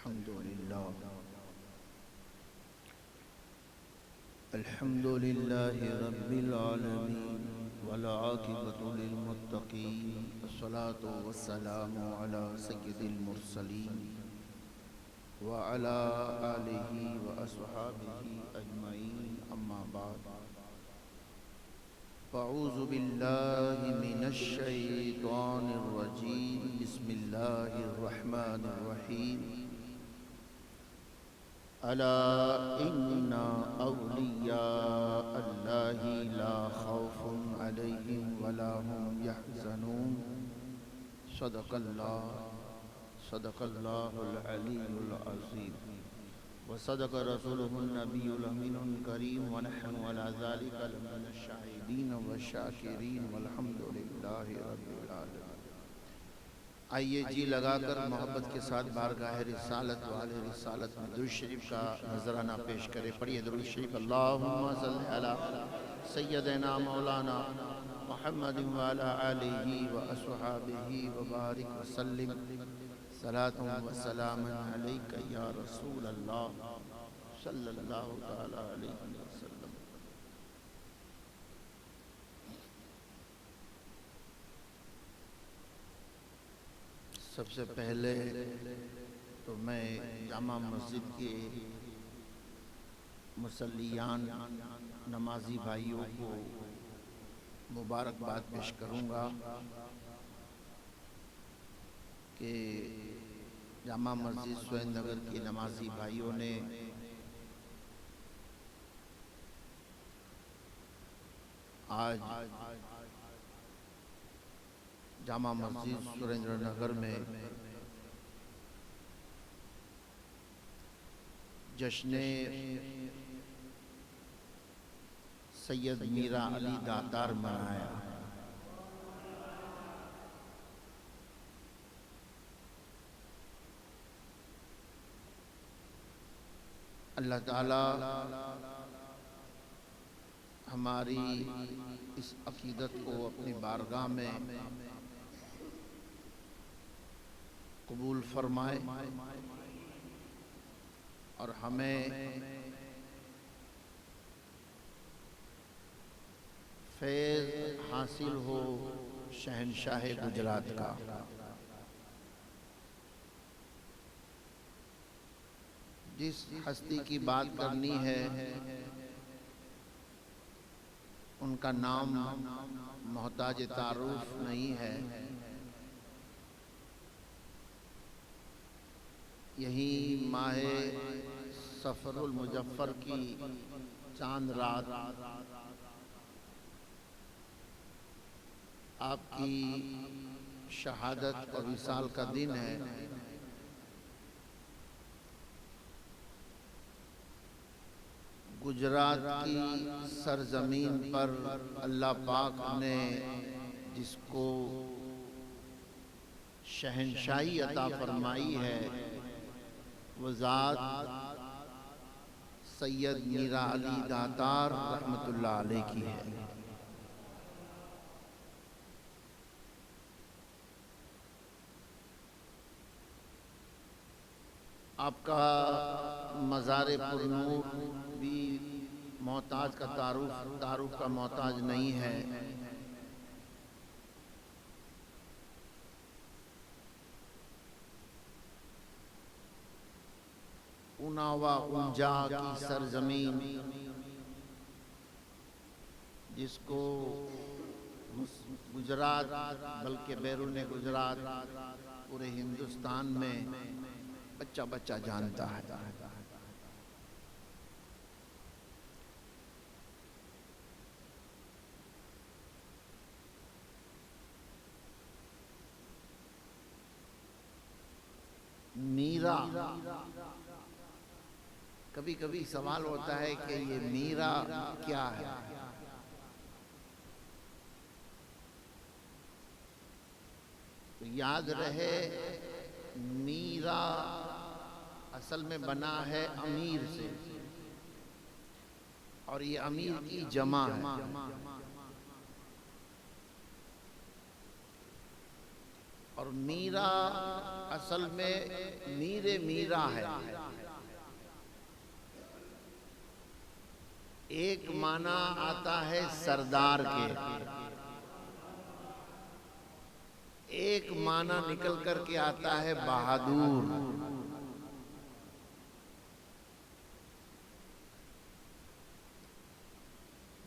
अल्हम्दुलिल्लाहि रब्बिल आलमीन वल आक़िबतु लिल मुत्तक़ीन अस्सलातु वस्सलामु अला सय्यिदिल मुरसलीन व अला आलिहि व अस्हाबिहि अजमईन अम्मा बाद अऊज़ु बिल्लाहि मिनश शैतानिर रजीम बिस्मिल्लाहिर रहमानिर रहीम अला इन्ना औलिया अल्लाहि ला खौफुन अलैहिम वला हुम यहज़नून सदक़ल्लाहुल अलीयुल अज़ीम व सदक़ रसूलुहुन नबियुल अमीनुल करीम व नहनु अला ज़ालिका लमिनश शाहिदीन व शाकिरीन वल्हम्दुलिल्लाहि रब्बिल आलमीन। आइए जी लगाकर मोहब्बत के साथ बारगाह रिसालत वाले रिसालत में दुरूद शरीफ का नजराना पेश करें। पढ़िए दुरूद शरीफ। अल्लाहुम्मा सल्लि अला सय्यदिना मौलाना मुहम्मदिन व अला आलिहि व अस्हाबिहि व बारिक व सल्लिम सलातुन व सलामन अलैका या रसूल अल्लाह सल्लल्लाहु तआला अलैहि वसल्लम। सबसे पहले तो मैं जामा मस्जिद के मुसल्लियान नमाजी भाइयों को मुबारकबाद पेश करूंगा कि जामा मस्जिद सुरेंद्रनगर के नमाजी भाइयों ने आज जामा मस्जिद सुरेंद्रनगर में जश्न सैयद मीरा अली दातार मनाया। अल्लाह ताला हमारी इस अकीदत को अपनी बारगाह में कबूल फरमाए और हमें फैज़ हासिल हो शहनशाह गुजरात का। जिस हस्ती की बात करनी है उनका नाम मोहताज तारुफ नहीं है। यही माह सफरुल मुजफ्फर की चांद रात आपकी शहादत और विसाल का दिन है। गुजरात की सरजमीन पर अल्लाह पाक ने जिसको शहनशाही अता फरमाई है वो ज़ात सैयद मीरा अली दातार रहमतुल्लाह अलैह की है। आपका मज़ार पुरनूर भी मोहताज का तारुफ का मोहताज नहीं है। उनावा उंजा की सरजमीन जिसको गुजरात बल्कि बैरून गुजरात पूरे हिंदुस्तान में बच्चा बच्चा जानता है। मीरा, कभी कभी सवाल होता है कि ये मीरा क्या है। तो याद रहे मीरा असल में बना है अमीर से और ये अमीर की जमा है। और मीरा असल में मीरे मीरा है। एक माना आता है सरदार के, एक माना निकल करके आता है बहादुर।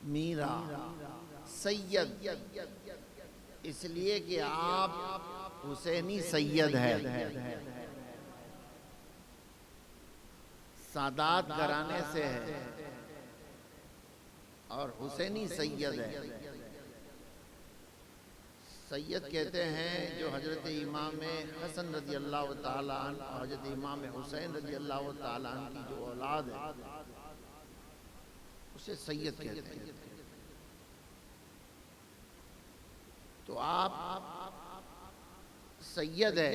मीरा सैयद इसलिए कि आप हुसैनी सैयद है, सादात घराने से है और हुसैनी सैयद है। सैयद कहते हैं जो हजरत इमाम हसन रजी अल्लाह ताला अन्हु और हजरत इमाम हुसैन रजी अल्लाह ताला अन्हु की जो औलाद है उसे सैयद कहते हैं। तो आप सैयद है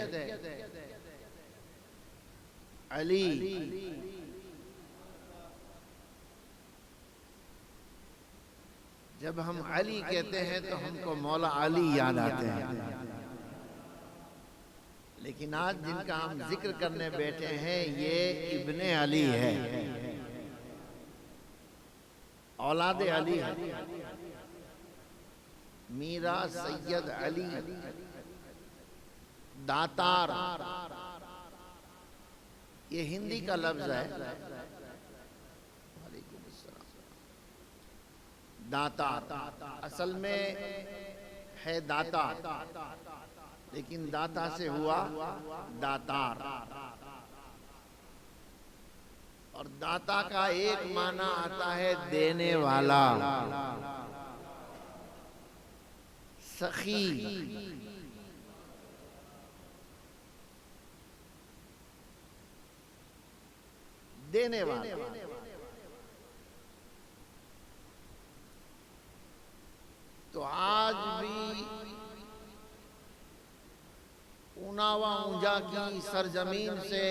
अली, जब हम अली कहते हैं तो हमको मौला अली याद आते हैं। लेकिन आज जिनका हम जिक्र करने बैठे हैं ये इब्ने अली है, औलाद अली है। मीरा सैयद अली दातार, ये हिंदी का लफ्ज है। दाता असल में है दाता, लेकिन दाता से हुआ दातार। और दाता का एक माना आता है देने वाला, सखी। देने वाला। तो आज भी उनावा ऊंजा की सरजमीन से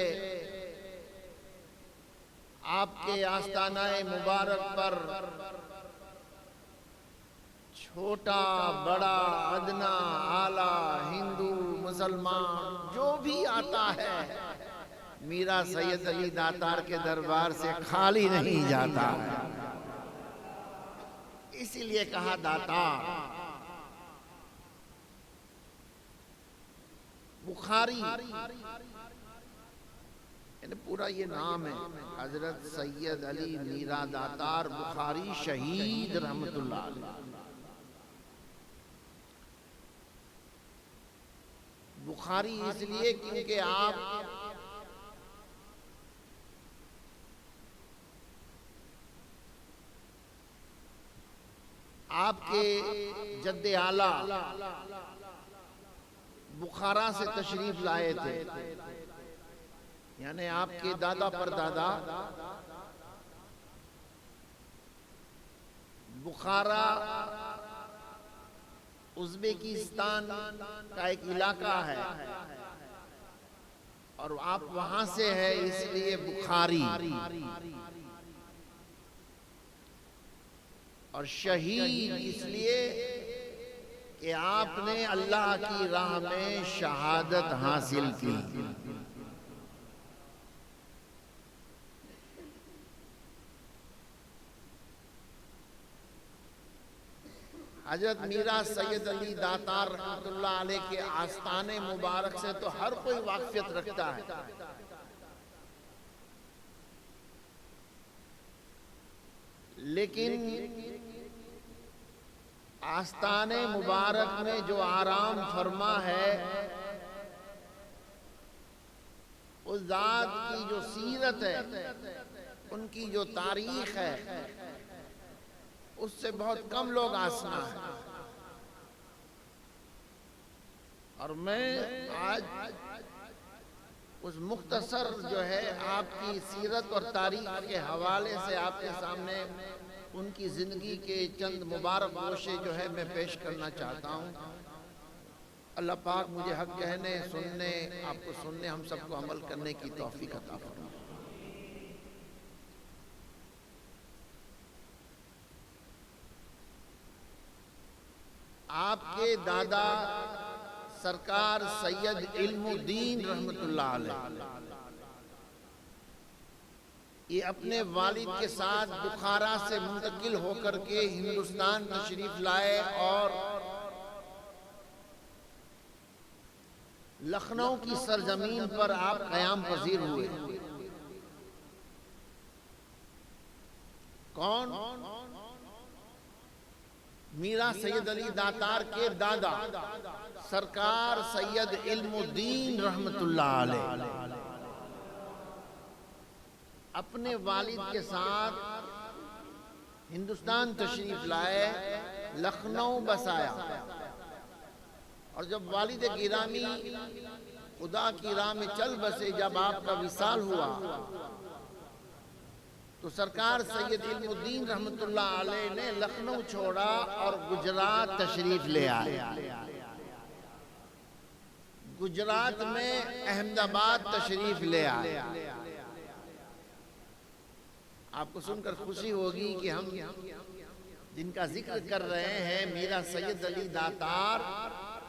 आपके आस्तानाए मुबारक पर छोटा बड़ा अदना आला हिंदू मुसलमान जो भी आता है मीरा सैयद अली दातार के दरबार से खाली नहीं जाता है। इसीलिए कहा दाता। बुखारी यानी पूरा ये नाम है हजरत सैयद अली मीरा दातार बुखारी शहीद रहमतुल्लाह अलैह। बुखारी इसलिए क्योंकि आपके जद्दे आला बुखारा से तशरीफ लाए थे, यानी आपके दादा परदादा बुखारा उज़्बेकिस्तान का एक इलाका है और आप वहां से है, इसलिए बुखारी। और शहीद इसलिए कि आपने अल्लाह की राह में शहादत हासिल की। हजरत मीरा सैयद अली दातार रहमतुल्लाह अलैह के आस्ताने मुबारक से तो हर कोई वाक़फियत रखता है, लेकिन आस्ताने मुबारक में जो आराम फरमा है उस ज़ात की जो सीरत है, उनकी जो तारीख है, उससे बहुत कम लोग आसना है। और मैं आज उस मुख्तसर जो है आपकी सीरत और तारीख के हवाले से आपके सामने उनकी ज़िंदगी के चंद मुबारक गोशे जो है मैं पेश करना चाहता हूँ। अल्लाह पाक मुझे हक कहने, सुनने, आपको सुनने, हम सबको अमल करने की तौफीक अता फरमाए। आपके दादा सरकार सैयद इल्मुद्दीन रहमतुल्लाह अलैह ये अपने वालिद के साथ बुखारा से मुंतकिल होकर के हिंदुस्तान तशरीफ लाए और लखनऊ की सरजमीन पर आप क़याम पजीर हुए। कौन? मीरा सैयद अली दातार के दादा सरकार सैयद इल्मुद्दीन रहमतुल्लाह अलैह अपने वालिद के साथ हिंदुस्तान तशरीफ लाए, लखनऊ बसाया। और जब वालिद गिरामी खुदा की राह में चल बसे, जब आपका विसाल हुआ तो सरकार सैयद इल्मुद्दीन रहमतुल्लाह अलैह ने लखनऊ छोड़ा और गुजरात तशरीफ ले आए। गुजरात में अहमदाबाद तशरीफ ले आए। आपको सुनकर खुशी होगी कि हम जिनका जिक्र कर रहे हैं मीरा सैयद अली दातार,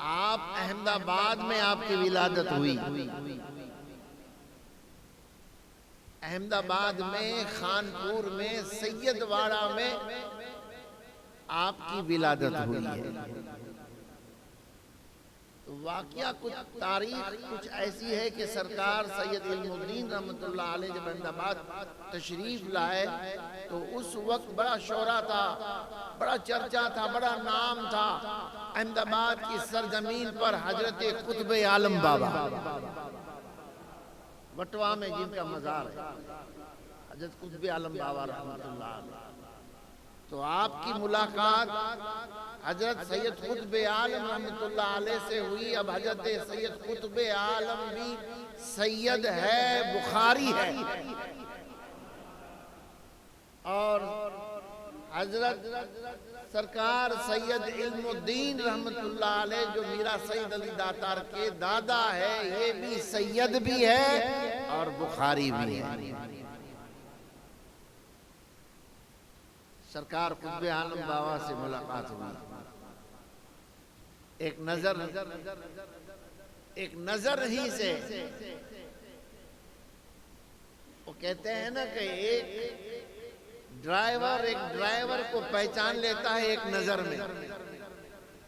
आप अहमदाबाद में आपकी विलादत हुई। अहमदाबाद में, खानपुर में, सैयदवाड़ा में आपकी विलादत हुई है। तो वाकया कुछ तारीख कुछ ऐसी है कि सरकार सैयद इल्मुद्दीन रहमतुल्लाह अलैह जब अहमदाबाद तशरीफ लाए तो उस वक्त बड़ा शोरा था, बड़ा चर्चा था, बड़ा नाम था। अहमदाबाद की सरजमीन पर हजरत कुतुब आलम बाबा वटवा में जिनका मजार है, हजरत कुतुब आलम बाबा रहमतुल्लाह अलैह, तो आपकी मुलाकात हजरत सैयद कुतुब आलम रहमतुल्लाह अलैह से हुई। अब हजरत सैयद कुतुब आलम भी सैयद है, बुखारी है, और हजरत सरकार सैयद इल्मुद्दीन रहमतुल्लाह अलैह जो मीरा सैयद अली दातार के दादा है, ये भी सैयद भी है और बुखारी भी है। सरकार कुतुब आलम बाबा से मुलाकात हुई। एक नजर ही से, वो कहते हैं ना कि एक ड्राइवर को पहचान लेता है एक नजर में,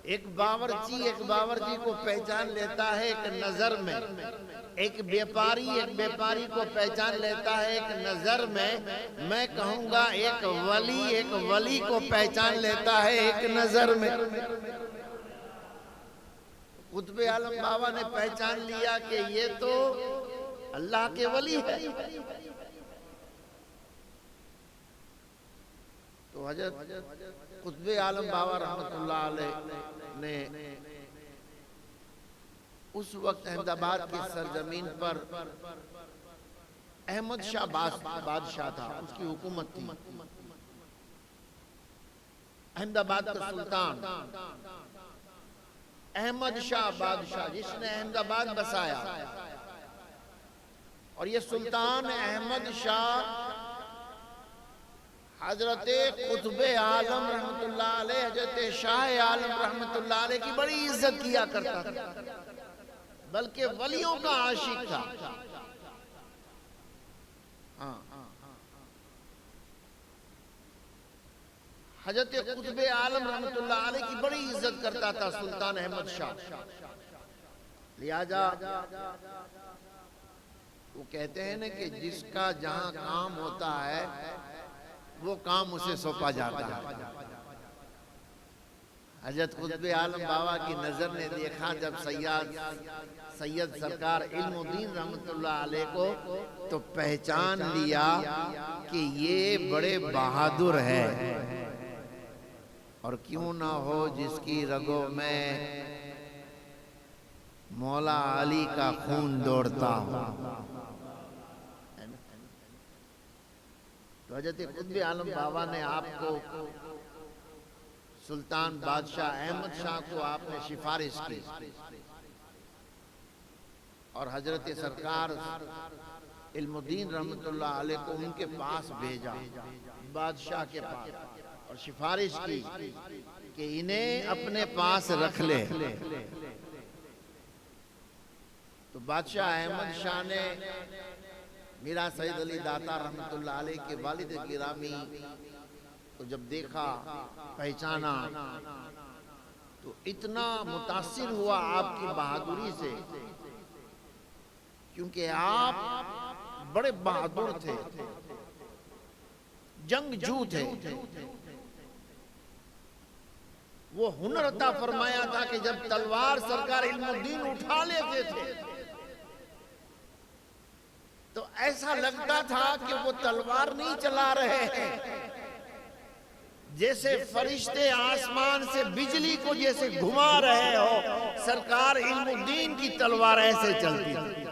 एक बावर्ची को पहचान लेता है एक नजर में, एक व्यापारी को पहचान लेता है एक नजर में। मैं कहूंगा एक वली को पहचान लेता है एक नजर में। कुतुब आलम बाबा ने पहचान लिया कि ये तो अल्लाह के वली है। तो हजरत कुतुब आलम बाबा रहमतुल्लाह अलैह ने उस वक्त अहमदाबाद की सरजमीन पर अहमद शाह बादशाह था, उसकी हुकूमत थी। अहमदाबाद का सुल्तान अहमद शाह बादशाह, जिसने अहमदाबाद बसाया, और ये सुल्तान अहमद शाह हजरत कुतुब आलम रहमतुल्लाह अलैह, हजरत शाह आलम रहमतुल्लाह अलैह की बड़ी इज्जत किया करता था, बल्कि वलियों का आशिक था। हजरत कुतुब आलम रहमतुल्लाह अलैह की बड़ी इज्जत करता था सुल्तान अहमद शाह। लिहाजा वो कहते हैं ना कि जिसका जहां काम होता है वो काम उसे सौंपा जाता है। हजरत कुतुब आलम बाबा की नजर ने देखा जब सैयद सरकार इल्मुद्दीन रहमतुल्लाह अलैह को, तो पहचान लिया कि ये बड़े बहादुर है, और क्यों ना हो जिसकी रगों में मौला अली का खून दौड़ता हो। तो हजरत कुतुब आलम बाबा ने आपको, सुल्तान बादशाह अहमद शाह को आपने सिफारिश की, और हजरत सरकार इल्मुद्दीन रहमतुल्लाह अलैह को उनके पास भेजा, बादशाह के पास, और सिफारिश की कि इन्हें अपने पास रख ले। बादशाह अहमद शाह ने मीरा सैयद अली दाता रहमतुल्लाह अलैह के वालिद गिरामी को जब देखा, पहचाना, तो इतना मुतासिर हुआ आपकी बहादुरी से, क्योंकि आप बड़े बहादुर थे, जंगजू थे। वो हुनर अता फरमाया था कि जब तलवार सरकार इल्मुद्दीन उठा लेते थे तो ऐसा लगता था कि वो तलवार नहीं चला रहे हैं, जैसे फरिश्ते आसमान से बिजली को जैसे घुमा रहे हो, सरकार इल्मुद्दीन की तलवार ऐसे चलती थी।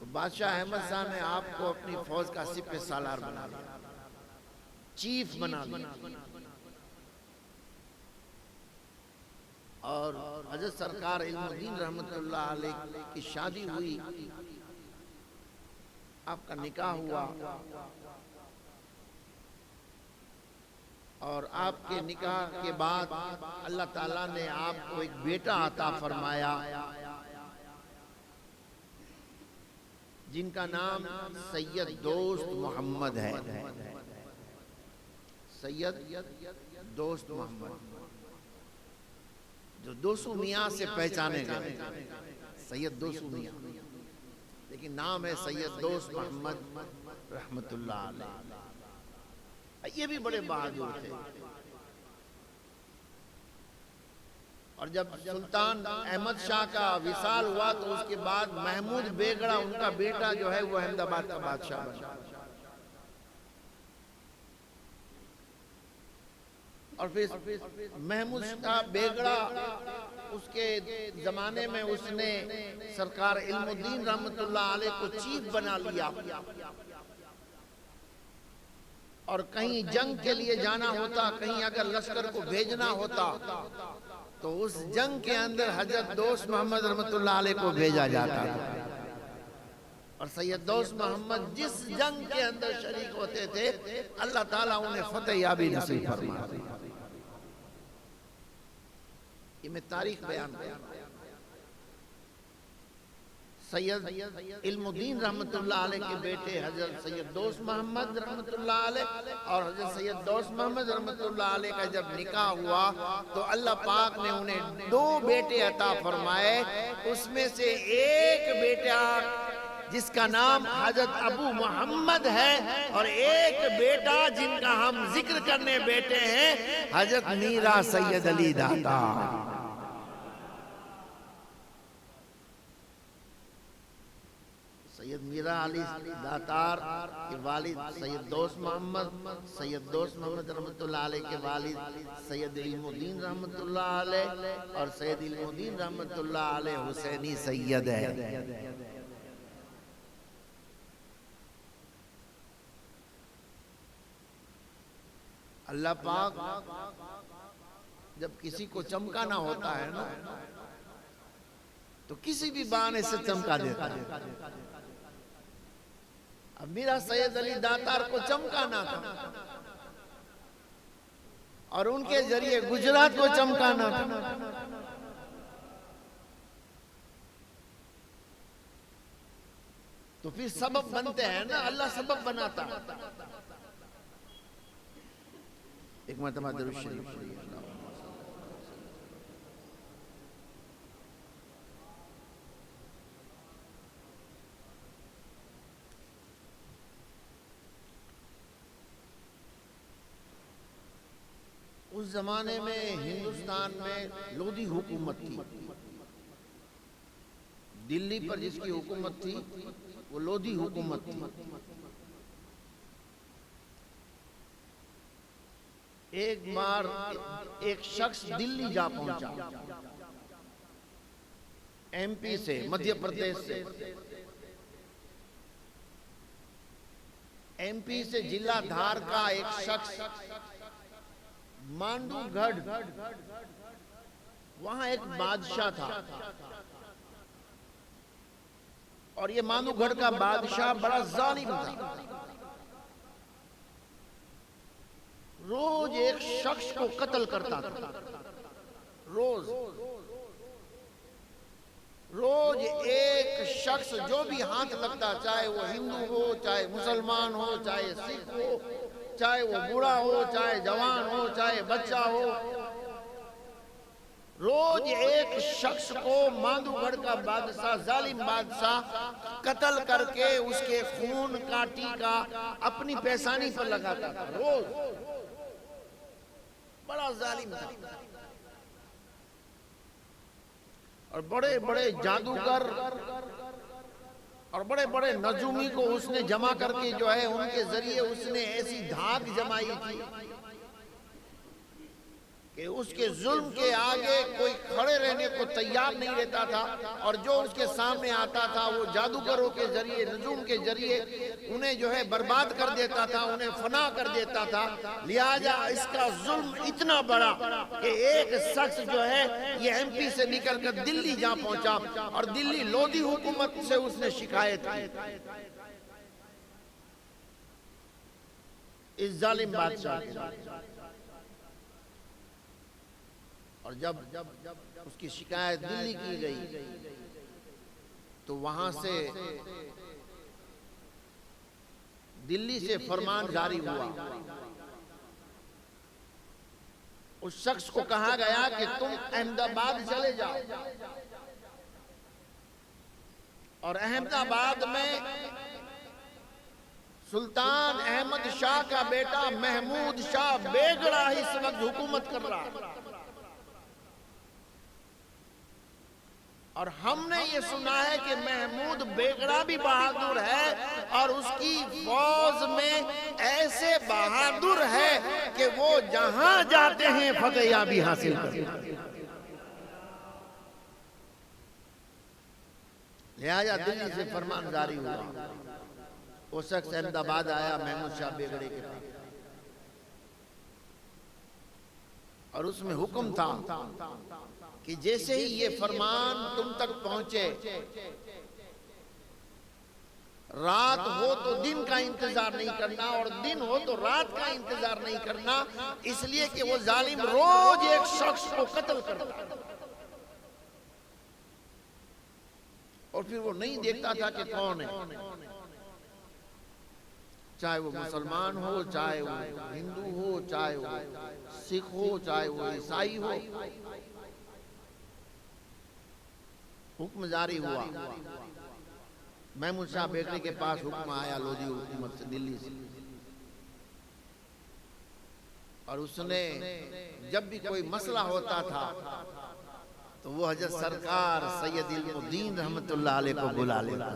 तो बादशाह अहमद शाह ने आपको अपनी फौज का सिपह सालार बना दिया, चीफ बना दिया। और हजरत सरकार इल्मुद्दीन रहमतुल्लाह अलैह की शादी हुई, आपका निकाह हुआ, और आपके निकाह के बाद अल्लाह ताला ने आपको एक बेटा अता फरमाया, जिनका नाम सैयद दोस्त मोहम्मद है। सैयद दोस्त मोहम्मद, जो 200 मियाँ से पहचाने गए, सैयद 200 मियाँ, लेकिन नाम है सैयद दोस्त मोहम्मद रहमतुल्लाह अलैह। ये भी बड़े बहादुर थे। और जब सुल्तान अहमद शाह का विसाल हुआ तो उसके बाद महमूद बेगड़ा, उनका बेटा जो है वो अहमदाबाद का बादशाह बना। और फिर महमूद शाह बेगड़ा, उसके जमाने में उसने सरकार इल्मुद्दीन रहमतुल्लाह अलैह को चीफ बना लिया। और कहीं जंग के लिए जाना होता, कहीं अगर लश्कर को भेजना होता, तो उस जंग के अंदर हजरत दोस्त मोहम्मद रहमतुल्लाह अलैह को भेजा जाता था। और सैयद दोस्त मोहम्मद जिस जंग के अंदर शरीक होते थे, अल्लाह ताला उन्हें फतेह याबी नसीब फरमाते। ये मैं तारीख बयान कर, सैयद इल्मुद्दीन रहमतुल्लाह अलैह के बेटे हजरत सैयद दोस्त मोहम्मद रहमतुल्लाह अलैह और हजरत सैयद दोस्त मोहम्मद रहमतुल्लाह अलैह का जब निकाह हुआ तो अल्लाह पाक ने उन्हें 2 बेटे अता फरमाए। उसमें से एक बेटा जिसका नाम हजरत अबू मोहम्मद है, और एक बेटा जिनका हम जिक्र करने बैठे हैं, हजरत मीरा सैयद अली दाता। सैयद मीरा अली दातार के वालिद सैयद दोस्त मोहम्मद, सैयद दोस्त मोहम्मद रहमतुल्लाह अलैह के वालिद सैयद इल्मुद्दीन रहमतुल्लाह अलैह, और सैयद इल्मुद्दीन रहमतुल्लाह अलैह हुसैनी सैयद है। अल्लाह पाक जब किसी को चमकाना होता है ना, तो किसी भी बहाने से चमका देता है। अब मीरा सैयद अली दातार को चमकाना था, और उनके जरिए गुजरात को चमकाना था। तो फिर सबब बनते हैं ना, अल्लाह सबब बनाता। एक मरतबा दरूद शरीफ पढ़िए। उस जमाने में हिंदुस्तान में लोधी हुकूमत थी। दिल्ली पर जिसकी हुकूमत थी वो लोधी हुकूमत थी। एक बार एक शख्स दिल्ली जा पहुंचा, एमपी से, मध्य प्रदेश से। एमपी से जिला धार का एक शख्स मांडूगढ़, वहां एक बादशाह था, और ये मांडूगढ़ का बादशाह बड़ा जालिम था। रोज एक शख्स को कत्ल करता था। रोज रोज एक शख्स जो भी हाथ लगता, चाहे वो हिंदू हो, चाहे मुसलमान हो, चाहे सिख हो, चाहे वो बूढ़ा हो, चाहे जवान हो, चाहे बच्चा हो, रोज एक शख्स को मांडूगढ़ का बादशाह, जालिम बादशाह कत्ल करके उसके खून का टीका अपनी पेशानी पर लगाता था। रोज बड़ा जालिम था। और बड़े बड़े जादूगर और बड़े बड़े नजूमी को उसने जमा करके जो है उनके जरिए उसने ऐसी धाक जमाई थी कि उसके जुल्म के आगे कोई खड़े रहने को तैयार नहीं रहता था। और जो उसके सामने आता था वो जादूगरों के जरिए, नजूम के जरिए उन्हें जो है बर्बाद कर देता था, उन्हें फना कर देता था। लिहाजा इसका जुल्म इतना बड़ा कि एक शख्स जो है ये एमपी से निकलकर दिल्ली जा पहुंचा और दिल्ली लोधी हुकूमत से उसने शिकायत की इस जालिम बादशाह के। और जब उसकी शिकायत दिल्ली की गई तो वहां से दिल्ली से फरमान जारी हुआ। उस शख्स को कहा गया कि तुम अहमदाबाद चले जाओ और अहमदाबाद में सुल्तान अहमद शाह का बेटा महमूद शाह बेगड़ा इस वक्त हुकूमत कर रहा है। और हमने ये सुना है कि महमूद बेगड़ा भी बहादुर है और उसकी फौज में ऐसे बहादुर है कि वो जहां जाते हैं फतेहयाबी हासिल करते हैं। लिहाजा दिल्ली से फरमान जारी हुआ। वो शख्स अहमदाबाद आया महमूद शाह बेगड़े के पास और उसमें हुक्म था कि जैसे ही ये फरमान तुम तक पहुंचे, रात हो तो दिन का इंतजार नहीं करना और दिन हो तो रात का इंतजार नहीं करना, इसलिए कि वो जालिम रोज एक शख्स को कत्ल करता और फिर वो नहीं देखता था कि कौन है, चाहे वो मुसलमान हो, चाहे वो हिंदू हो, चाहे वो सिख हो, चाहे वो ईसाई हो। हुक्म जारी हुआ। महमूद शाह बेगड़े के पास हुक्म आया लोधी हुकूमत से, दिल्ली से, और उसने जब भी कोई मसला होता था तो वो हजरत सरकार सैयद इल्मुद्दीन रहमतुल्लाह अलैह को बुला लेता।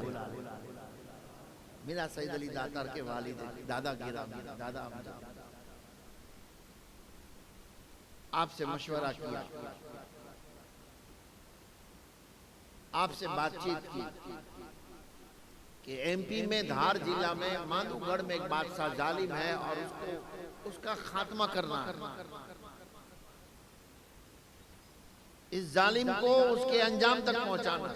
मेरा सैयद अली दातार के वालिद दादा गिरा दादा आपसे मशवरा किया, आपसे बातचीत की कि एमपी में धार जिला में मांडूगढ़ में एक बादशाह जालिम है और उसका खात्मा करना है। इस जालिम को उसके अंजाम तक पहुंचाना।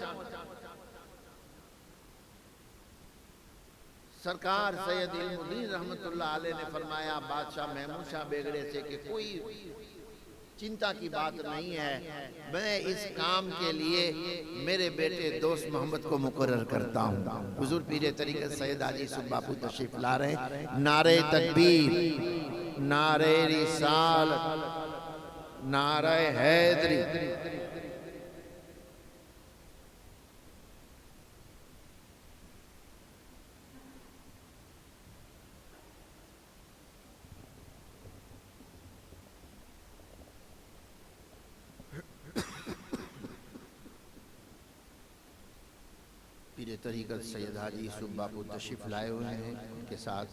सरकार सैयद इल्मुद्दीन रहमतुल्लाह अलैह ने फरमाया बादशाह महमूद शाह बेगड़े से कि कोई चिंता की बात नहीं है, मैं इस काम के लिए मेरे बेटे दोस्त मोहम्मद को मुकर्रर करता हूँ। हुजूर पीर तरीक़त सैयद हाजी यूसुफ बापू तशरीफ ला रहे हैं। नारे तकबीर, नारे रिसालत, नारे हैदरी। पीर तरीक़त सैयद हाजी यूसुफ बापू तशरीफ लाए हुए हैं, उनके साथ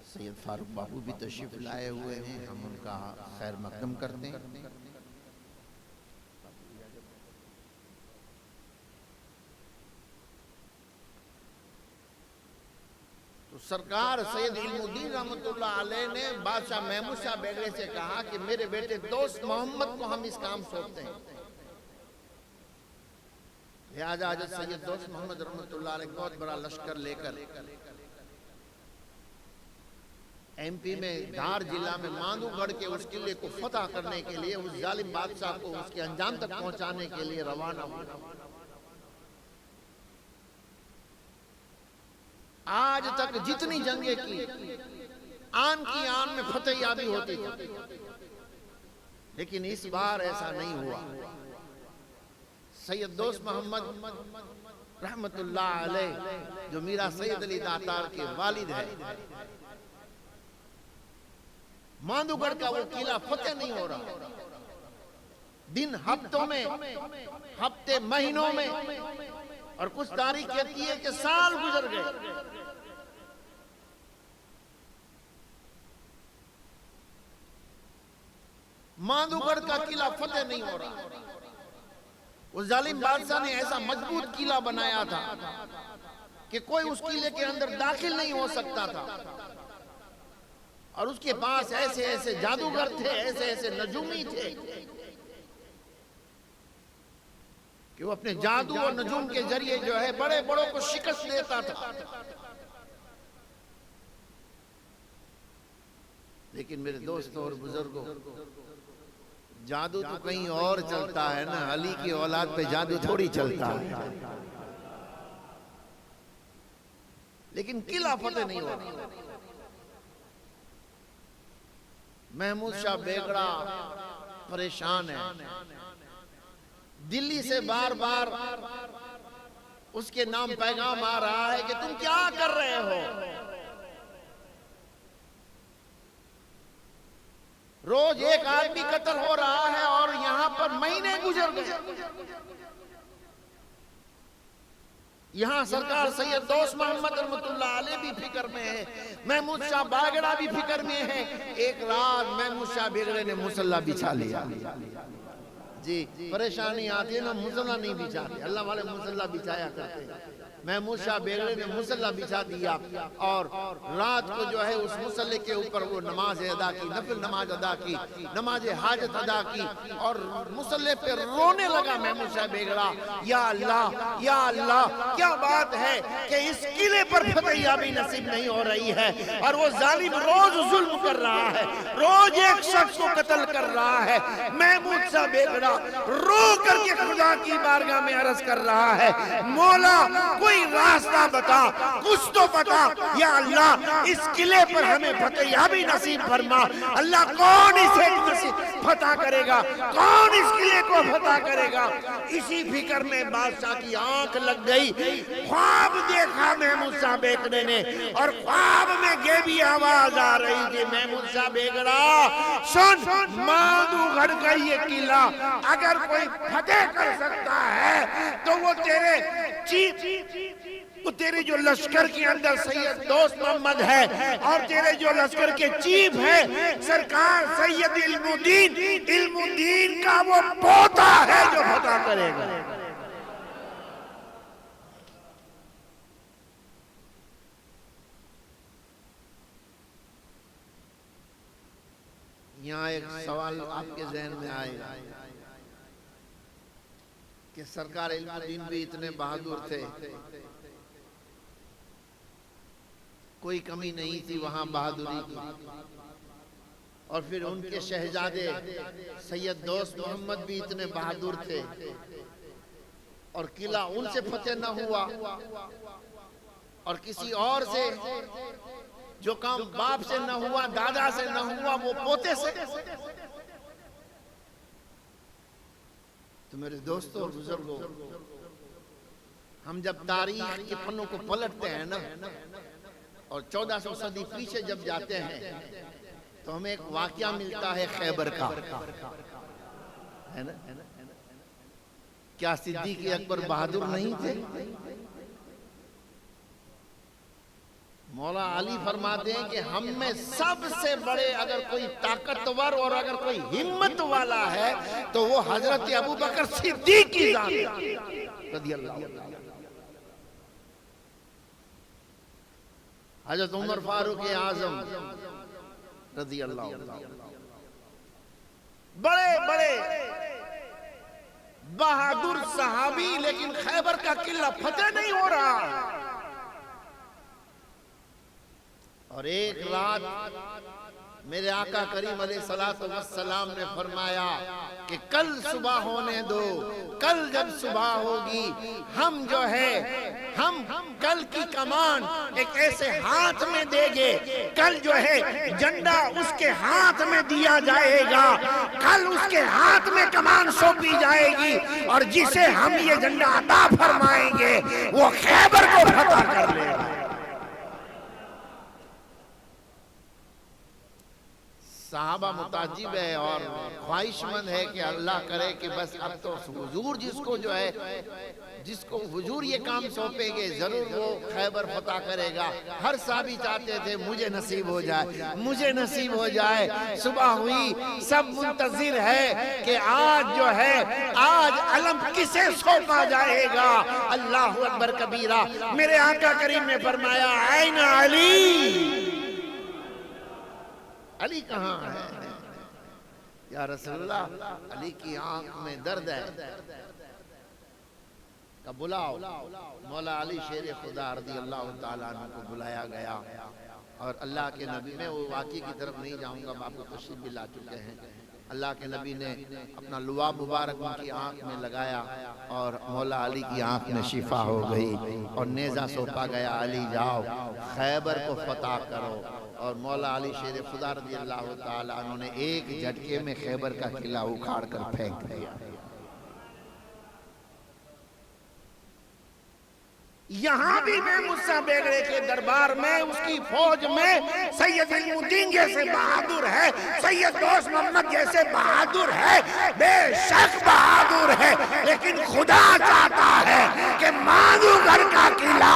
सैयद फारूक बापू भी तशरीफ लाए हुए हैं। हम उनका खैर मकदम करते हैं। तो सरकार सैयद इल्मुद्दीन रहमतुल्लाह अलैह ने बादशाह महमूद शाह बेगड़े से कहा कि मेरे बेटे दोस्त मोहम्मद को हम इस काम सौंपते हैं। लिहाजा हज़रत सैयद दोस्त मोहम्मद रहमतुल्लाह अलैह बहुत बड़ा लश्कर लेकर एमपी में धार जिला में मांडूगढ़ के उस किले को फतह करने के लिए, उस जालिम बादशाह को उसके अंजाम तक पहुंचाने के लिए रवाना हुआ। आज तक जितनी जंगें की, आन की आन में फतेह याबी होती थी, लेकिन इस बार ऐसा नहीं हुआ। सैयद दोस्त मोहम्मद रहमतुल्लाह अलैह, जो मीरा सैयद अली दातार के वालिद है, मांडूगढ़ का वो किला फतेह नहीं हो रहा। दिन हफ्तों में, हफ्ते महीनों में, और कुछ तारीख कहती है कि साल गुजर गए। मांडूगढ़ का किला फतेह नहीं हो रहा। उस जालिम बादशाह ने ऐसा मजबूत किला बनाया था कि कोई उस किले के अंदर दाखिल नहीं हो सकता था, और उसके पास ऐसे ऐसे जादूगर थे, ऐसे ऐसे नजूमी थे कि वो अपने जादू और नजूम के जरिए जो है बड़े बड़ों को शिकस्त देता था। लेकिन मेरे दोस्तों और बुजुर्गों, जादू तो कहीं और चलता है ना, अली की औलाद पे जादू थोड़ी चलता है। लेकिन किला फतेह नहीं होता। महमूद शाह बेगड़ा परेशान है। दिल्ली से बार बार उसके नाम पैगाम आ रहा है कि तुम क्या कर रहे हो। रोज एक आदमी कत्ल हो रहा है और यहां पर महीने गुजर गए। यहां सरकार सैयद दोस्त मोहम्मद रहमतुल्लाह अलैह भी फिक्र में है, महमूद शाह बागड़ा भी फिक्र में है। एक रात महमूद शाह बेगड़े ने मुसल्ला बिछा लिया। जी, परेशानी आती है ना, मुसल्ला नहीं बिछाते, अल्लाह वाले मुसल्ला बिछाया करते हैं। महमूद शाह बेगड़े ने मुसल्ला बिछा दिया और रात को जो है उस मुसल्ले के ऊपर वो नमाज अदा की, नफिल नमाज अदा की, नमाज हाजत अदा की, और मुसल्ले पे रोने लगा महमूद शाह बेगड़ा, या अल्लाह या अल्लाह, क्या बात है कि इस किले पर फतेह याबी नसीब नहीं हो रही है, और वो जालिम रोज जुल्म कर रहा है, रोज एक शख्स को कत्ल कर रहा है। महमूद शाह बेगड़ा रो करके खुदा की बारगाह में अर्ज कर रहा है, मौला कोई रास्ता बता, कुछ तो बता, या अल्लाह इस किले पर हमें फतेह याबी नसीब फरमा। अल्लाह कौन इसे फतह करेगा, कौन इस किले को फतह करेगा। इसी फिक्र में बादशाह की आंख लग गई। ख्वाब देखा महमूद शाह बेगड़े ने, और ख्वाब में ये भी आवाज आ रही थी, महमूद शाह बेगड़ा सुन, मांडूगढ़ का ये किला अगर कोई फतेह कर सकता है तो वो तेरे जो लश्कर के अंदर सैयद दोस्त मोहम्मद है, और तेरे जो लश्कर के चीफ है सरकार सैयद इल्मुद्दीन का वो पोता है जो फतह करेगा। यहाँ एक सवाल आपके जहन में आएगा कि सरकार इल्मुद्दीन भी इतने बहादुर थे, कोई कमी नहीं थी वहां बहादुरी की, और फिर उनके शहजादे सैयद दोस्त मोहम्मद भी इतने बहादुर थे, और किला उनसे फतेह न हुआ, और किसी और से जो काम बाप से न हुआ, दादा से न हुआ, वो पोते से। तो मेरे दोस्तों और बुजुर्गों, हम जब तारीख के पन्नों को पलटते हैं ना, और 1400 सदी पीछे जब जाते हैं तो हमें एक वाकया मिलता है खैबर का, है ना। क्या सिद्दीक़ अकबर बहादुर नहीं थे? मौला अली फरमाते हैं कि हम में सबसे बड़े अगर कोई ताकतवर और अगर कोई हिम्मत वाला है तो वो हजरत अबू बकर सिद्दीक़ की जात रज़ियल्लाहु अन्हु। हजरत उमर फारूक आजम रज़ियल्लाहु अन्हु बड़े बड़े बहादुर सहाबी, लेकिन खैबर का किला फतेह नहीं हो रहा। और एक रात मेरे आका करीम अलैहिस्सलातु वस्सलाम ने फरमाया कि कल सुबह होने दो, कल जब सुबह होगी हम जो है हम कल की कमान एक ऐसे हाथ में देंगे, कल जो है झंडा उसके हाथ में दिया जाएगा, कल उसके हाथ में कमान सौंपी जाएगी और जिसे हम ये झंडा अता फरमाएंगे वो खैबर को फतह कर लेगा। साहबा मुताजिब है और ख्वाहिशमंद है कि अल्लाह करे कि बस अब तो हुजूर जिसको जो है जिसको हुजूर ये काम सौंपेंगे जरूर वो खैबर फतह करेगा। हर साहबी चाहते थे मुझे नसीब हो जाए, मुझे नसीब हो जाए। सुबह हुई, सब मुंतजिर है कि आज जो है आज अलम किसे सौंपा जाएगा। अल्लाहु अकबर कबीरा। मेरे आका करीम ने फरमाया ऐन अली, अली कहाँ है या रसूलल्लाह? अली की आंख में दर्द है। का बुलाओ। मौला अली शेर खुदा रज़ियल्लाहु ताला अन्हु को बुलाया गया और अल्लाह के नबी, मैं वो वाक़ई की तरफ नहीं जाऊंगा, आपको तशरीफ भी ला चुके हैं। अल्लाह के नबी ने अपना लुआ मुबारक उनकी आंख में लगाया और मौला अली की आंख में शिफा हो गई और नेज़ा सौंपा गया, अली जाओ खैबर को फतह करो। और मौला अली शेर खुदा रज़ियल्लाहु ताला अन्हु ने एक झटके में खैबर का किला उखाड़ कर फेंक दिया। यहाँ भी मैं मुसा बेगड़े के दरबार में उसकी फौज में सैयद इल्मुद्दीन जैसे बहादुर है, सैयद दोस्त मोहम्मद जैसे बहादुर है, बेशक बहादुर है, लेकिन खुदा चाहता है कि माधुगर का किला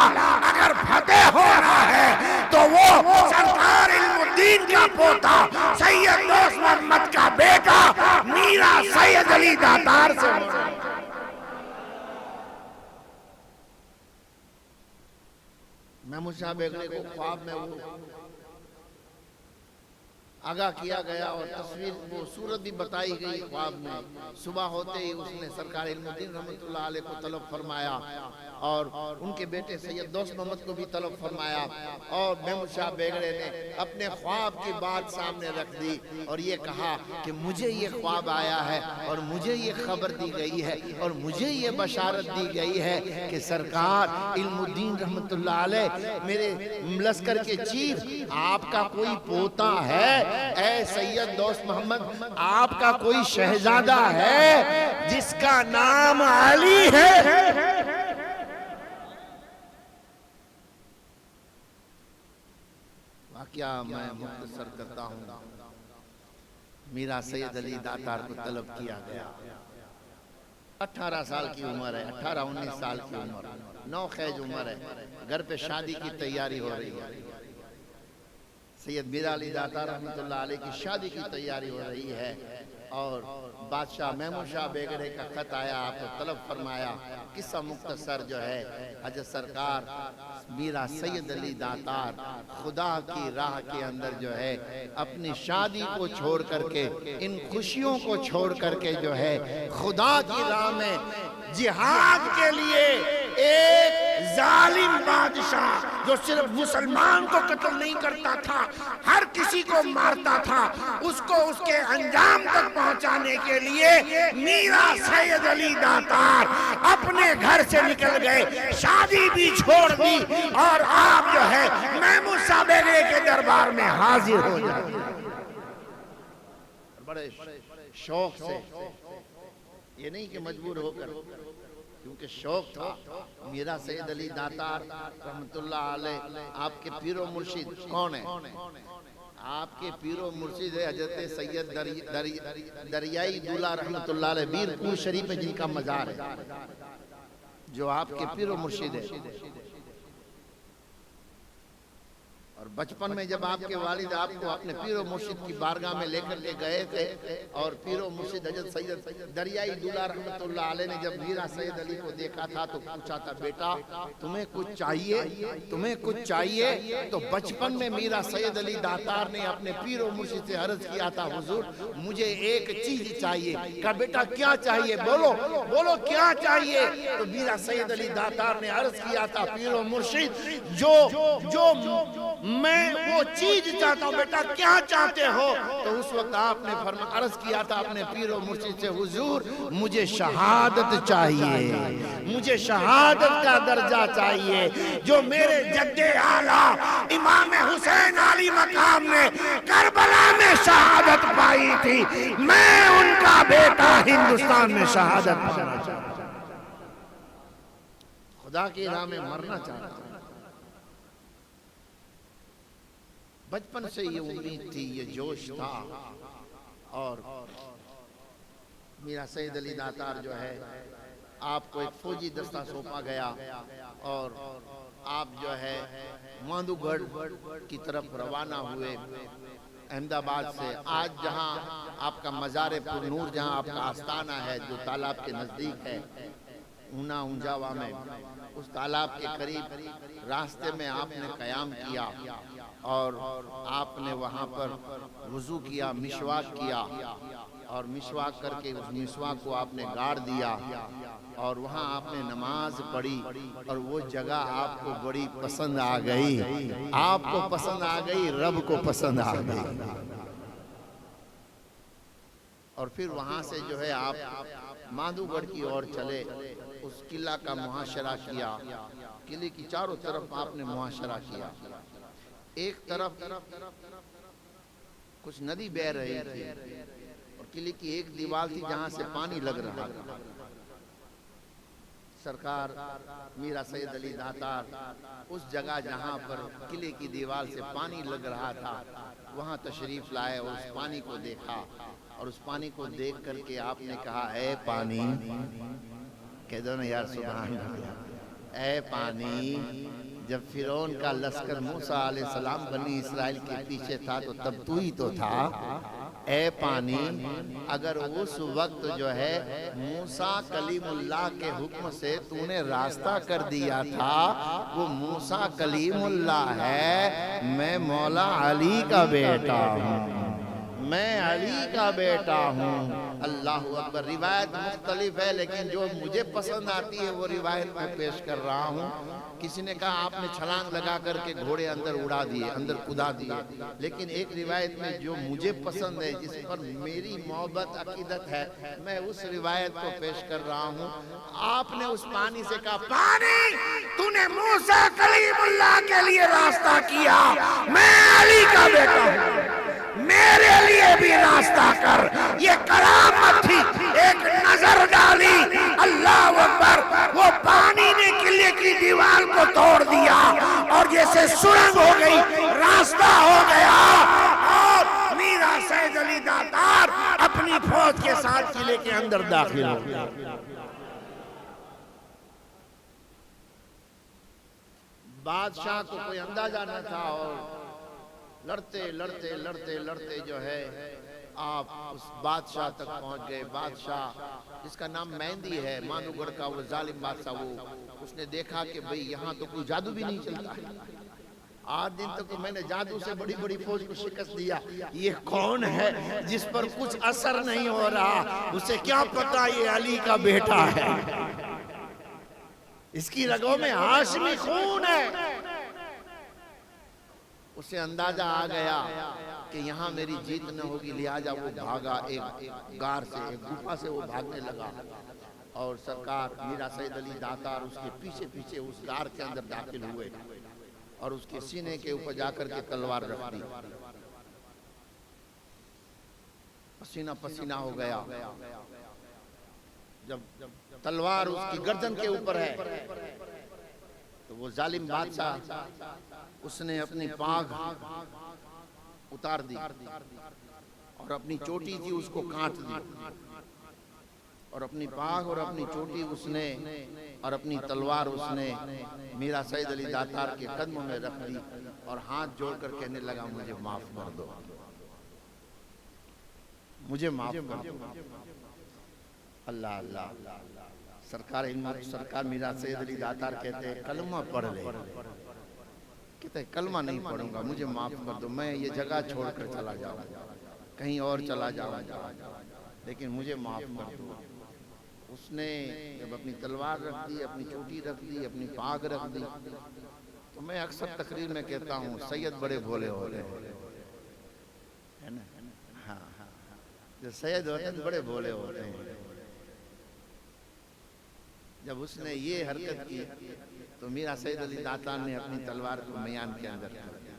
अगर फतेह हो रहा है तो वो सरकार इल्मुद्दीन का पोता सैयद दोस्त मोहम्मद का बेटा मीरा सैयद अली दातार से हो। महमूद शाह बेगड़े को ख्वाब में वो आगाह किया गया और तस्वीर वो सूरत भी बताई गई ख्वाब में। सुबह होते ही उसने सरकार इल्मुद्दीन रहमतुल्लाह अलैह को तलब फरमाया और उनके बेटे सैयद दोस्त मोहम्मद को भी तलब फरमाया और महमूद शाह बेगड़े ने अपने ख्वाब की बात सामने रख दी और ये कहा कि मुझे ये ख्वाब आया है और मुझे ये खबर दी गई है और मुझे ये बशारत दी गई है कि सरकार इल्मुद्दीन रहमतुल्लाह अलैह मेरे लश्कर के चीफ आपका कोई पोता है, ऐ सैयद दोस्त मोहम्मद आपका कोई शहजादा है जिसका नाम अली है। वाकया मैं मुख्तसर करता हूँ। मीरा सैयद अली दातार को तलब किया गया। 18 साल की उम्र है, 18-19 साल की उम्र, नौखेज उम्र है। घर पे शादी की तैयारी हो रही है। सैयद मीरा अली दातार रहमतुल्लाह अलैह की शादी की तैयारी हो रही है और बादशाह महमूद शाह बेगड़े का खत आया, आपको तलब फरमाया। किस्सा मुख्तसर जो है, हजरत सरकार मीरा सैयद अली दातार खुदा की राह के अंदर जो है अपनी शादी को छोड़ करके, इन खुशियों को छोड़ करके जो है खुदा की राह में जिहाद के लिए एक जालिम बादशाह जो सिर्फ मुसलमान को कत्ल नहीं करता था, हर किसी को मारता था, उसको उसके अंजाम तक पहुंचाने के लिए मीरा सैयद अली दातार अपने घर से निकल गए, शादी भी छोड़ दी और आप जो है महमूद शाह बेगड़े के दरबार में हाजिर हो जाए। बड़े शौक से, ये नहीं कि मजबूर होकर, क्योंकि शौक था। मीरा सैयद अली दातार रहमतुल्लाह अलैह आपके पीरो मुर्शिद कौन है? आपके पीरो मुर्शिद है हजरत सैयद दरियाई दूल्हा रहमतुल्लाह अलैह, बीरपुर शरीफ में जिनका मजार है, जो आपके पीरो मुर्शिद है। और बचपन में जब आपके वालिद आपको अपने पीरो मुर्शिद की बारगाह में लेकर के गए थे और पीरो मुर्शिद हजरत सैयद दरियाई दूल्हा रहमतुल्लाह अलैह ने जब मीरा सैयद अली को देखा था तो पूछा था, बेटा तुम्हें कुछ चाहिए, तुम्हें कुछ चाहिए? तो बचपन में मीरा सैयद अली दातार ने अपने पीरो मुर्शिद से अर्ज किया था, हुजूर मुझे एक चीज चाहिए। कहा बेटा क्या चाहिए, बोलो बोलो क्या चाहिए? तो मीरा सैयद अली दातार ने अर्ज किया था, पीरो मुर्शिद जो मैं वो चीज चाहता हूँ। बेटा क्या चाहते हो? तो उस वक्त आपने अर्ज किया था अपने पीर और मुर्शिद से, हुजूर मुझे शहादत चाहिए, मुझे शहादत का दर्जा चाहिए। जो मेरे जद्दे आला इमाम हुसैन अली मकाम ने करबला में शहादत पाई थी, मैं उनका बेटा हिंदुस्तान में शहादत पाना चाहता हूं, खुदा की राह में मरना चाहता हूं। बचपन से ये उम्मीद थी, ये जोश था। और मीरा सैयद अली दातार जो है, आपको एक फौजी दस्ता सौंपा गया और आप जो है मांडूगढ़ की तरफ रवाना हुए अहमदाबाद से। आज जहां आपका मज़ार पुरनूर, जहां आपका आस्थाना है जो तालाब के नज़दीक है, ऊना ऊंजावा में, उस तालाब के करीब रास्ते में आपने क़याम किया और आपने वहाँ पर वुज़ू किया, मिशवाक किया और मिशवाक करके उस मिशवाक को आपने गाड़ दिया और वहाँ आपने नमाज पढ़ी और वो जगह आपको बड़ी पसंद आ गई। आपको पसंद आ गई, रब को पसंद आ गई। और फिर वहाँ से जो है आप मांडूगढ़ की ओर चले, उस किला का मुहाशरा किया। किले की चारों तरफ आपने मुहाशरा किया। एक तरफ कुछ नदी बह रही थी और किले की एक दीवार थी जहां से पानी लग रहा था। सरकार मीरा सैयद अली दातार उस जगह जहां पर किले की दीवार से पानी लग रहा था वहां तशरीफ लाए और उस पानी को देखा। और उस पानी को देख करके आपने कहा, ऐ पानी, कह दो ना यार सुभान अल्लाह, ऐ पानी। जब फिरौन का लश्कर मूसा अलैहिस्सलाम बनी इसराइल के पीछे था तो तब तू ही तो था। ऐ पानी, अगर उस वक्त जो है मूसा कलीमुल्लाह के हुक्म से तूने रास्ता कर दिया था, वो मूसा कलीमुल्लाह है, मैं मौला अली का बेटा हूँ, मैं अली का बेटा हूँ। अल्लाह अकबर। रिवायत मुख्तलिफ है लेकिन जो मुझे पसंद आती है वो रिवायत मैं पेश कर रहा हूँ। किसी ने कहा आपने छलांग लगा करके घोड़े अंदर उड़ा दिए, अंदर कुदा दिए, लेकिन एक रिवायत में जो मुझे पसंद है, जिस पर मेरी मोहब्बत अकीदत है, मैं उस रिवायत को पेश कर रहा हूँ। आपने उस पानी से कहा, पानी तूने मूसा कलीमुल्लाह के लिए रास्ता किया, मैं अली का बेटा हूँ, मेरे लिए भी रास्ता कर। ये करामत थी, एक नजर डाली, अल्लाह अकबर। वो पानी ने किले की दीवार को तोड़ दिया और जैसे सुरंग हो गई, रास्ता हो गया और मीरा सैयद अली दातार अपनी फौज के साथ किले के अंदर दाखिल हो गया। बादशाह को कोई अंदाजा न था और लड़ते लड़ते लड़ते लड़ते जो है आप उस बादशाह तक पहुंच गए। बादशाह जिसका नाम मेहंदी है, मानूगढ़ का वो जालिम बादशाह, वो उसने देखा कि भाई यहाँ तो कोई जादू भी नहीं चलता है। 8 दिन तक तो मैंने जादू से बड़ी बड़ी फौज को शिकस्त दिया, ये कौन है जिस पर कुछ असर नहीं हो रहा? उसे क्या पता ये अली का बेटा है, इसकी रगों में हाशमी खून है। उसे अंदाजा आ गया कि यहाँ मेरी जीत न होगी, लिहाजा वो भागा, एक गार से, एक गुफा से वो भागने लगा और सरकार मीरा सैयद अली दातार उसके पीछे पीछे उस गार के अंदर दाखिल हुए और उसके सीने के ऊपर जाकर के तलवार रख दी। पसीना पसीना हो गया। जब तलवार उसकी गर्दन के ऊपर है तो वो जालिम बादशाह उसने अपनी पाग उतार दी और अपनी चोटी थी उसको काट दी और अपनी पाग और अपनी चोटी उसने और अपनी तलवार उसने मीरा सैयद अली दातार के कदमों में रख दी और हाथ जोड़कर कहने लगा, मुझे माफ कर दो, मुझे माफ कर दो। अल्लाह अल्लाह। सरकार मीरा सैयद अली दातार कहते हैं, कलमा पढ़ ले। कहते हैं कलमा नहीं पढ़ूंगा, मुझे माफ कर दो, मैं ये जगह छोड़कर चला जाऊंगा, कहीं और चला जाऊंगा, लेकिन मुझे माफ कर दो। उसने जब अपनी तलवार रख दी, अपनी चोटी रख दी, अपनी पाग रख दी, तो मैं अक्सर तकरीर में कहता हूँ सैयद बड़े भोले होते हैं, है ना? हाँ हाँ, जो सैयद होते हैं बड़े भोले होते हैं। जब उसने ये हरकत की तो मीरा सैयद अली दातार ने अपनी तलवार को मियान के अंदर कर दिया।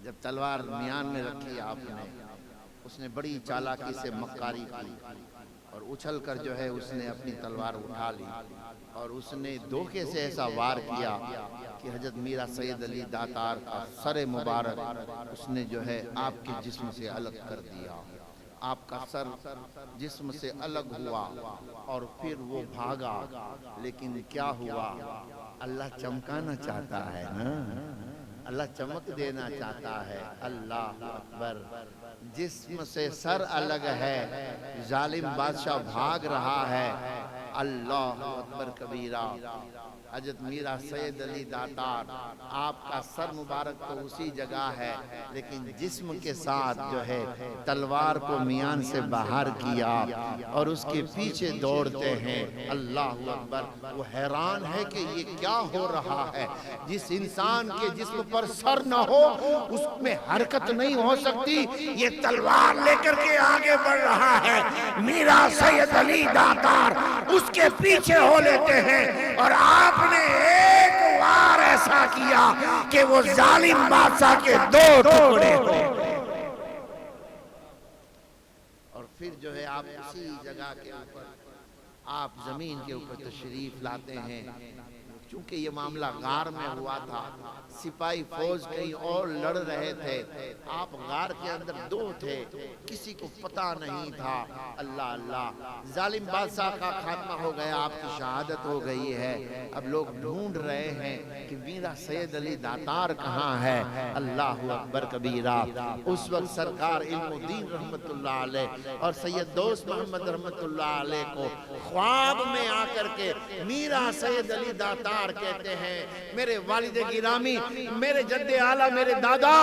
जब तलवार मियान में रखी आपने, उसने बड़ी चालाकी से मक्कारी की और उछल कर जो है उसने अपनी तलवार उठा ली और उसने धोखे से ऐसा वार किया कि हजरत मीरा सैयद अली दातार का सर मुबारक उसने जो है आपके जिस्म से अलग कर दिया। आपका सर जिस्म से अलग हुआ और फिर वो भागा। लेकिन क्या हुआ, अल्लाह चमकाना चाहता है ना, अल्लाह चमक देना चाहता है। अल्लाह अकबर। जिस्म से सर अलग है, जालिम बादशाह भाग रहा है। अल्लाह अकबर कबीरा। हजरत मीरा सैयद अली दातार, आपका सर मुबारक तो उसी जगह है, लेकिन जिस्म के साथ जो है तलवार को मियान से बाहर किया और उसके पीछे दौड़ते हैं। अल्लाह अकबर। वो हैरान है कि ये क्या हो रहा है। जिस इंसान के जिस्म पर सर न हो उसमें हरकत नहीं हो सकती, ये तलवार लेकर के आगे बढ़ रहा है। मीरा सैयद अली दातार उसके पीछे हो लेते हैं और आपने एक बार ऐसा किया कि वो जालिम बादशाह के दो टुकड़े हो। और फिर जो है आप उसी जगह के ऊपर, आप जमीन के ऊपर तशरीफ लाते हैं। चूंकि ये मामला गार में हुआ था, सिपाही फौज कहीं और लड़ रहे थे, आप गार के अंदर दो थे, किसी को पता नहीं था। अल्लाह अल्लाह। जालिम बादशाह का खात्मा हो गया, आपकी शहादत हो गई है। अब लोग ढूंढ रहे हैं कि मीरा सैयद अली दातार कहाँ है। अल्लाह अकबर कबीरा। उस वक्त सरकार इल्मुद्दीन रहमतुल्लाह अलैह और सैयद दोस्त मोहम्मद रहमतुल्लाह अलैह को ख्वाब में आकर के मीरा सैयद अली दातार कहते हैं, मेरे वालिद गिरामी, मेरे जद्दे आला, मेरे दादा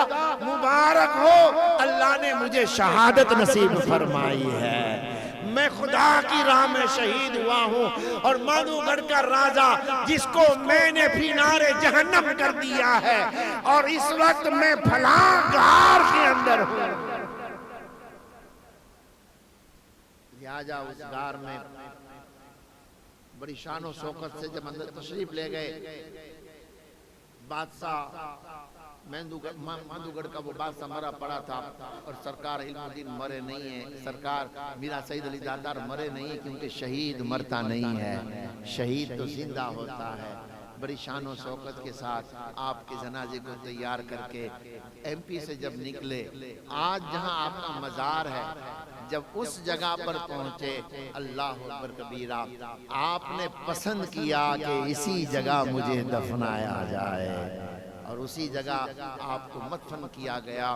मुबारक हो, अल्लाह ने मुझे शहादत नसीब फरमाई है। मैं खुदा की राह में शहीद हुआ हूँ और माधोगढ़ का राजा जिसको मैंने फिनारे जहन्नम कर दिया है, और इस वक्त मैं फला गार के अंदर हूँ। लिहाजा उस गार में बड़ी शानो शौकत से जब अंदर तशरीफ ले गए, बादशाह माधोगढ़ का वो बादशाह मरा पड़ा था और सरकार इल्मुद्दीन मरे नहीं है, सरकार मीरा सैयद अली दातार मरे नहीं है, क्योंकि शहीद मरता नहीं है, शहीद तो जिंदा होता है। बड़ी शानो शौकत के साथ आपके जनाजे को तैयार करके एमपी से जब निकले, आज जहां आपका मज़ार है, जब उस जगह पर पहुंचे, अल्लाह अकबर कबीरा, आपने पसंद किया कि इसी जगह मुझे दफनाया जाए और उसी जगह आपको मदफन किया गया।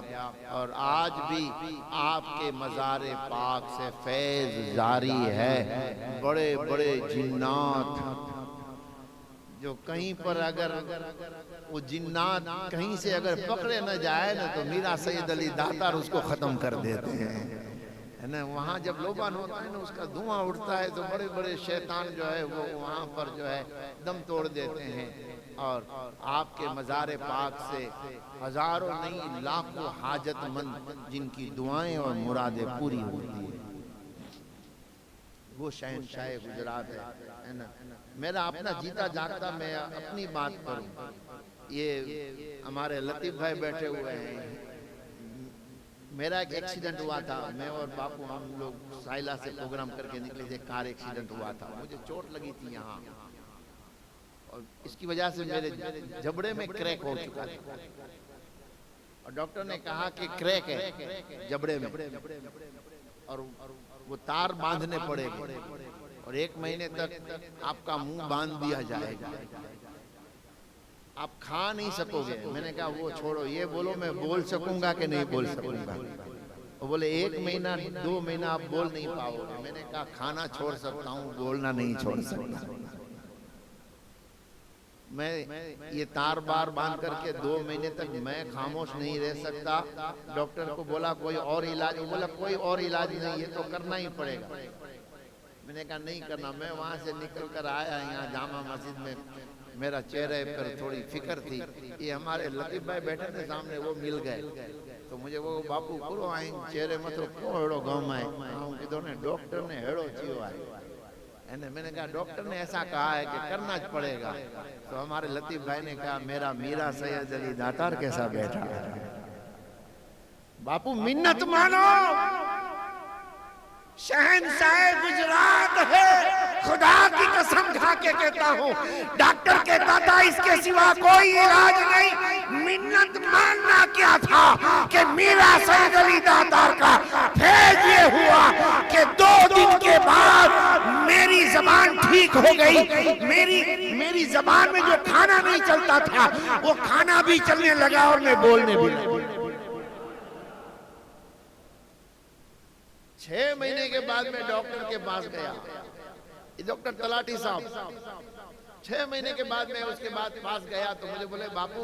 और आज भी आपके मज़ारे पाक से फैज़ जारी है। बड़े बड़े जिन्नात जो कहीं पर अगर वो जिन्नात कहीं से अगर पकड़े न जाए ना, तो मीरा सैयद अली दातार उसको ख़त्म कर देते हैं, है ना। वहाँ जब लोबान होता है ना, उसका धुआं उठता है तो बड़े बड़े शैतान जो है वो वहाँ पर जो है दम तोड़ देते हैं। और आपके मज़ार पाक से हजारों नहीं लाखों हाजतमंद जिनकी दुआएं और मुरादें पूरी होती है, वो शहंशाह गुजरात है ना। मेरा अपना जीता जागता मैं अपनी बात करूं, ये हमारे लतीफ़ भाई बैठे हुए हैं। मेरा एक एक्सीडेंट हुआ था, मैं और बापू हम लोग साइला से प्रोग्राम करके निकले थे, कार एक्सीडेंट हुआ था, मुझे चोट लगी थी यहाँ और इसकी वजह से मेरे जबड़े में क्रैक हो चुका था और डॉक्टर ने कहा कि क्रैक है जबड़े में और वो तार बांधने पड़ेंगे और 1 महीने तक आपका मुंह बांध दिया जाएगा, आप खा नहीं सकोगे। मैंने कहा वो छोड़ो, ये बोलो मैं बोल सकूंगा कि नहीं बोल सकूंगा। वो बोले 1 महीना 2 महीना आप बोल नहीं पाओगे। मैंने कहा खाना छोड़ सकता हूँ, बोलना नहीं छोड़ सकता। मैं ये तार बार बांध करके 2 महीने तक मैं खामोश नहीं रह सकता। डॉक्टर को बोला कोई और इलाज, बोला कोई और इलाज नहीं, ये तो करना ही पड़ेगा। मैंने कहा नहीं करना। मैं वहाँ से निकल कर आया यहाँ जामा मस्जिद में, मेरा चेहरे पर थोड़ी फिक्र थी। ये हमारे लतीफ भाई बैठे थे सामने, वो मिल गए तो मुझे वो बापू पूरो आई चेहरे में तो क्यों हेड़ो गाँव आए कीधो ने डॉक्टर ने हेड़ो चियो है। मैंने कहा डॉक्टर ने ऐसा कहा है कि करना ज पड़ेगा। तो हमारे लतीफ भाई ने कहा मेरा मीरा सैयद अली दातार कैसा बैठा है। बापू मिन्नत मानो, शहंशाह गुजरात है, खुदा की कसम खा के कहता हूँ। डॉक्टर कहता था इसके सिवा कोई इलाज नहीं। मिन्नत मानना क्या था कि मीरा सैयद अली दातार का फैज ये हुआ कि 2 दिन के बाद मेरी जबान ठीक हो गई। मेरी जबान में जो खाना नहीं चलता था वो खाना भी चलने लगा और मैं बोलने भी लगा। 6 महीने के बाद मैं डॉक्टर के पास गया, डॉक्टर तलाटी साहब। 6 महीने के बाद मैं उसके बाद पास गया तो मुझे बोले बापू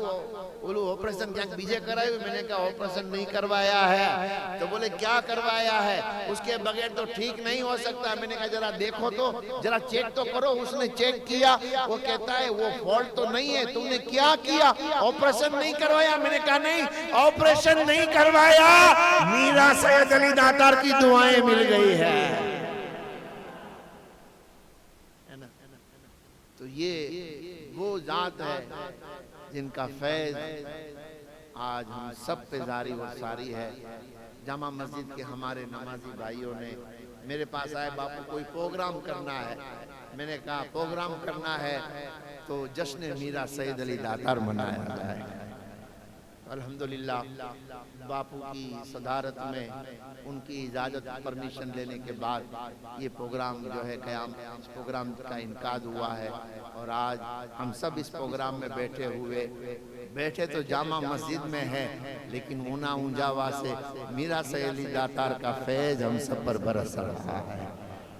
बोलू ऑपरेशन क्या बीजे कराए। मैंने कहा ऑपरेशन नहीं करवाया है। तो बोले क्या करवाया है, उसके बगैर तो ठीक नहीं हो सकता। मैंने कहा जरा देखो तो, जरा चेक तो करो। उसने चेक किया, वो कहता है वो फॉल्ट तो नहीं है। तुमने क्या किया, ऑपरेशन नहीं करवाया। मैंने कहा नहीं ऑपरेशन नहीं करवाया, मीरा सैयद अली दातार की दुआएं मिल गई है। तो ये वो जात है जिनका फैज आज हम सब पे जारी व सारी है। जामा मस्जिद के हमारे नमाजी भाइयों ने मेरे पास आए, बापू कोई प्रोग्राम करना है। मैंने कहा प्रोग्राम करना है तो जश्न मीरा सैयद अली दातार मनाया जाए। अल्हम्दुलिल्लाह बापू की सदारत में उनकी इजाज़त परमिशन लेने के बाद ये प्रोग्राम जो है क़याम, इस प्रोग्राम का इनकाद हुआ है। और आज हम सब इस प्रोग्राम में बैठे तो जामा मस्जिद में है, लेकिन ऊना ऊंजावा से मीरा सैयद अली दातार का फैज़ हम सब पर बरस रहा है।